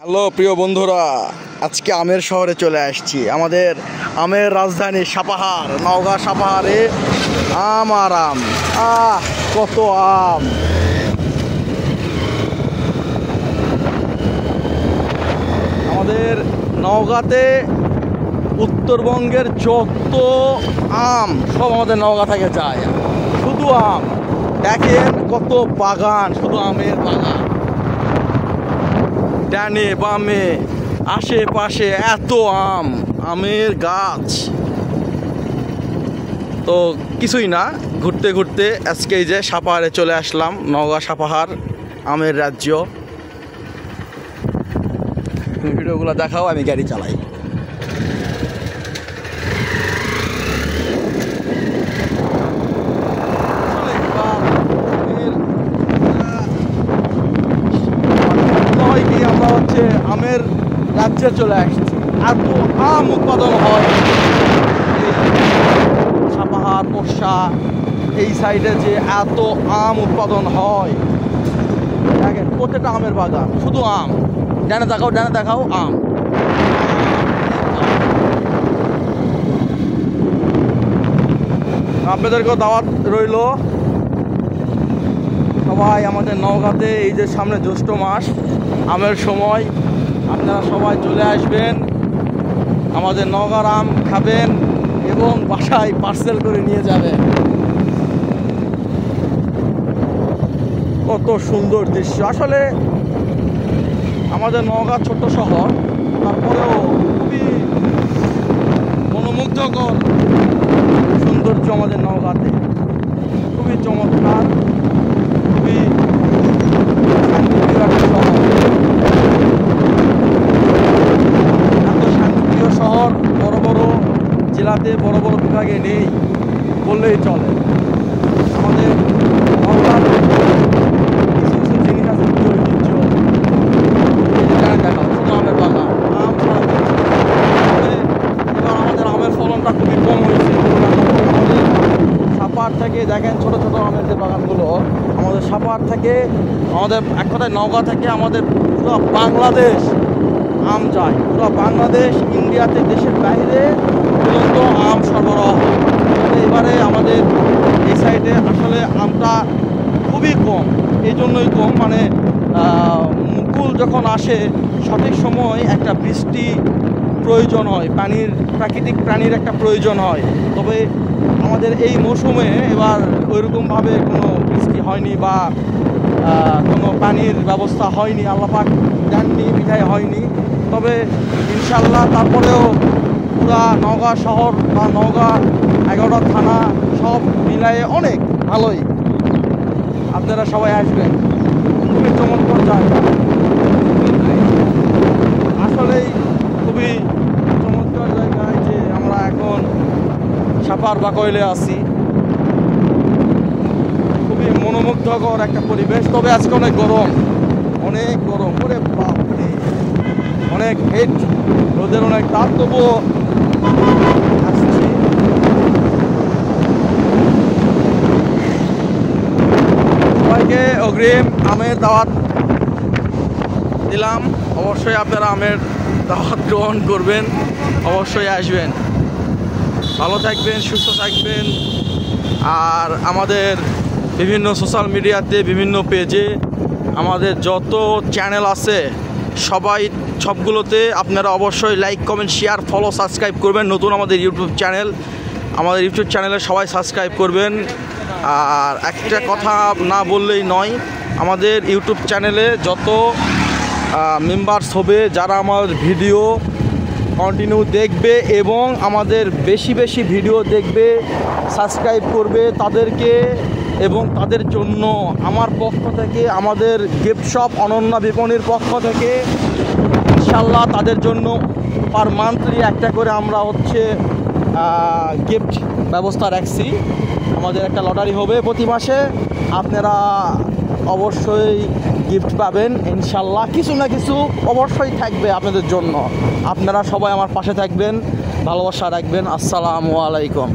Hello প্রিয় বন্ধুরা, আজকে আমের শহরে চলে আসছি। আমাদের আমের রাজধানী সাপাহার, নওগাঁ সাপাহারে আম আর আম। কত আম! আমাদের নওগাঁতে উত্তরবঙ্গের যত আম সব আমাদের নওগাঁ থেকে যায়। শুধু আম, দেখেন কত বাগান, শুধু আমের বাগান। ডানে বামে আশেপাশে এত আম, আমের গাছ। তো কিছুই না, ঘুরতে ঘুরতে আজকে এই যে সাপাহারে চলে আসলাম। নওগাঁ সাপাহার আমের রাজ্য। তুমি ভিডিওগুলো দেখাও, আমি গাড়ি চালাই। আমরা হচ্ছে আমের রাজ্যে চলে আসছি। এত আম উৎপাদন হয় সাপাহার, পোষা, এই সাইডে যে এত আম উৎপাদন হয়। দেখেন প্রত্যেকটা আমের বাগান, শুধু আম। ডানে দেখাও, ডানে দেখাও, আম। আপনাদেরকেও দাওয়াত রইল, সবাই আমাদের নওগাঁতে এই যে সামনে জ্যৈষ্ঠ মাস, আমের সময়, আপনারা সবাই চলে আসবেন, আমাদের নওগাঁর আম খাবেন এবং বাসায় পার্সেল করে নিয়ে যাবেন। কত সুন্দর দৃশ্য! আসলে আমাদের নওগাঁ ছোট্ট শহর, তারপরেও খুবই মনোমুগ্ধকর সৌন্দর্য আমাদের নওগাঁতে। খুবই চমৎকার, খুবই শান্তিপ্রিয় একটা শহর। এত শান্তিপ্রিয় শহর বড় বড় জেলাতে, বড় বড় বিভাগে নেই বললেই চলে। আমাদের নওগাঁর কিছু কিছু জিনিস আছে, ঐতিহ্য। দেখা শুধু আমের বাগান, আম ছাড়া। এবার আমাদের আমের ফলনটা খুবই কম হয়েছে। আমাদের সাপাহার থেকে দেখেন ছোট ছোট আমের যে বাগানগুলো, আমাদের সাপাহার থেকে, আমাদের এক কথায় নওগাঁ থেকে আমাদের পুরো বাংলাদেশ আম যায়। পুরো বাংলাদেশ, ইন্ডিয়াতে, দেশের বাইরে পর্যন্ত আম সরবরাহ। এবারে আমাদের এই সাইডে আসলে আমটা খুবই কম। এই জন্যই কম, মানে মুকুল যখন আসে সঠিক সময় একটা বৃষ্টি প্রয়োজন হয়, পানির, প্রাকৃতিক প্রাণীর একটা প্রয়োজন হয়। তবে আমাদের এই মৌসুমে এবার ওইরকমভাবে কোনো বৃষ্টি হয়নি বা কোনো পানির ব্যবস্থা হয়নি, আল্লাহ পাক দেননি, বিধায় হয়নি। তবে ইনশাল্লাহ তারপরেও পুরা নওগাঁ শহর বা নওগাঁ 11টা থানা সব মিলায়ে অনেক ভালোই। আপনারা সবাই আসবেন, খুবই চমৎকার জায়গা। আসলেই খুবই চমৎকার জায়গায় যে আমরা এখন সাপাহার বাকইলে আছি। খুবই মনোমুগ্ধকর একটা পরিবেশ। তবে আজকে অনেক গরম, অনেক গরম, ওরে বাপরে, অনেক হেট, রোদের অনেক তাপ। তবুও আসছি। সবাইকে অগ্রিম আমের দাওয়াত দিলাম। অবশ্যই আপনারা আমের দাওয়াত গ্রহণ করবেন, অবশ্যই আসবেন। ভালো থাকবেন, সুস্থ থাকবেন। আর আমাদের বিভিন্ন সোশ্যাল মিডিয়াতে, বিভিন্ন পেজে আমাদের যত চ্যানেল আছে সবগুলোতে আপনারা অবশ্যই like, comment, share, follow, subscribe করবেন। নতুন আমাদের ইউটিউব চ্যানেল, আমাদের ইউটিউব চ্যানেলে সবাই সাবস্ক্রাইব করবেন। আর একটা কথা না বললেই নয়, আমাদের ইউটিউব চ্যানেলে যত মেম্বার্স হবে, যারা আমার ভিডিও কন্টিনিউ দেখবে এবং আমাদের বেশি বেশি ভিডিও দেখবে, সাবস্ক্রাইব করবে, তাদেরকে এবং তাদের জন্য আমার পক্ষ থেকে, আমাদের গিফট শপ অনন্যা বিপণীর পক্ষ থেকে ইনশাল্লাহ তাদের জন্য পার মান্থলি একটা করে আমরা হচ্ছে গিফট ব্যবস্থা রাখছি। আমাদের একটা লটারি হবে প্রতি মাসে, আপনারা অবশ্যই গিফট পাবেন ইনশাল্লাহ। কিছু না কিছু অবশ্যই থাকবে আপনাদের জন্য। আপনারা সবাই আমার পাশে থাকবেন, ভালোবাসা রাখবেন। আসসালামু আলাইকুম।